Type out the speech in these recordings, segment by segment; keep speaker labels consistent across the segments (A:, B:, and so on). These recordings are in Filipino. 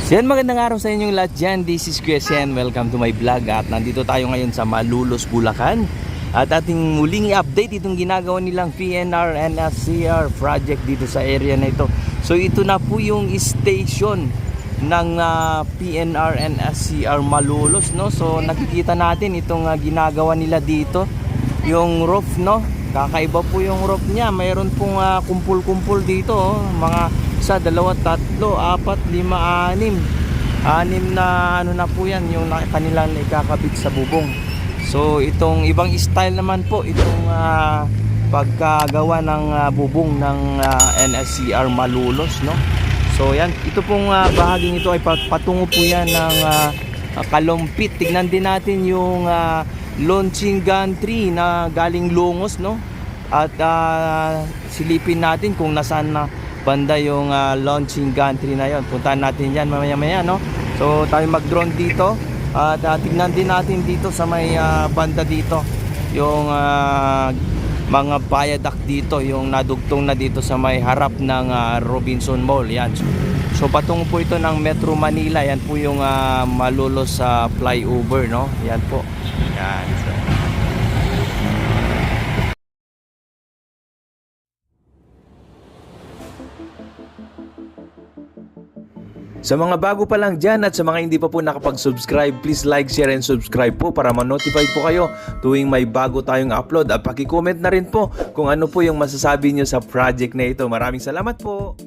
A: So yan, magandang araw sa inyong lahat dyan. This is Kuya Sen. Welcome to my vlog. At nandito tayo ngayon sa Malulos, Bulacan. At ating muling i-update itong ginagawa nilang PNR and SCR project dito sa area na ito. So ito na po yung station ng PNR and SCR Malulos, no? So nakikita natin itong ginagawa nila dito. Yung roof, no? Kakaiba po yung roof niya. Mayroon pong kumpul-kumpul dito, oh. Mga 1, 2, 3, 4, 5, 6. Anim na ano na po yan yung kanilang ikakabit sa bubong. So itong ibang style naman po itong pagkagawa ng bubong ng NSCR Malulos, no? So yan, ito pong bahaging ito ay patungo po yan ng Kalumpit. Tignan din natin yung launching gantry na galing Lungos, no? At silipin natin kung nasaan na banda yung launching gantry na yon. Puntahan natin yan mamaya-maya, no? So tayo mag-drone dito at tignan din natin dito sa may banda dito yung mga viaduct dito, yung nadugtong na dito sa may harap ng Robinson Mall. Yan. So patungo po ito ng Metro Manila. Yan po yung Malulos flyover, no? Yan po. Yan. So, sa mga bago pa lang dyan at sa mga hindi pa po nakapag-subscribe, please like, share, and subscribe po para ma-notify po kayo tuwing may bago tayong upload. At paki-comment na rin po kung ano po yung masasabi nyo sa project na ito. Maraming salamat po!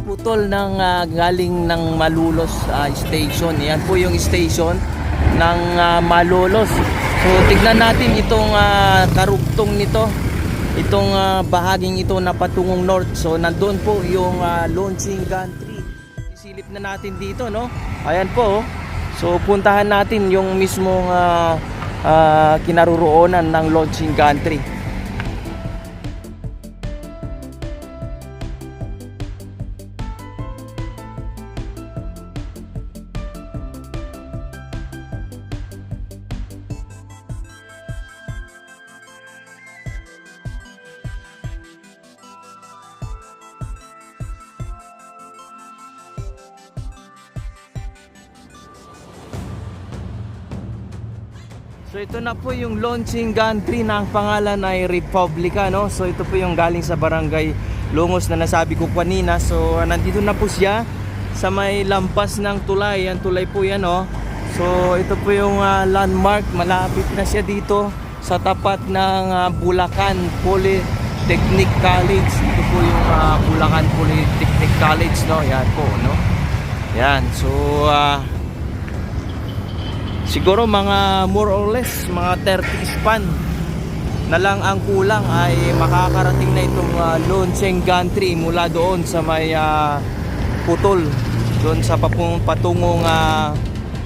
A: putol ng galing ng Malolos station. Yan po yung station ng Malolos. So tignan natin itong karugtong nito. Itong bahaging ito na patungong north. So nandoon po yung launching gantry. Isilip na natin dito, no? Ayan po. So puntahan natin yung mismong kinaroroonan ng launching gantry. So ito na po yung launching gantry na ang pangalan ay Republica, no? So ito po yung galing sa barangay Lungos na nasabi ko kanina. So nandito na po siya sa may lampas ng tulay. Yan tulay po yan, no? So ito po yung landmark. Malapit na siya dito sa tapat ng Bulacan Polytechnic College. Ito po yung Bulacan Polytechnic College, no? Yan po, no? Yan. So siguro mga more or less mga 30 span na lang ang kulang ay makakarating na itong launching gantry mula doon sa may putol doon sa patungong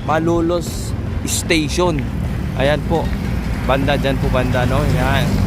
A: Malolos station. Ayan po, banda dyan po banda, no? Yan.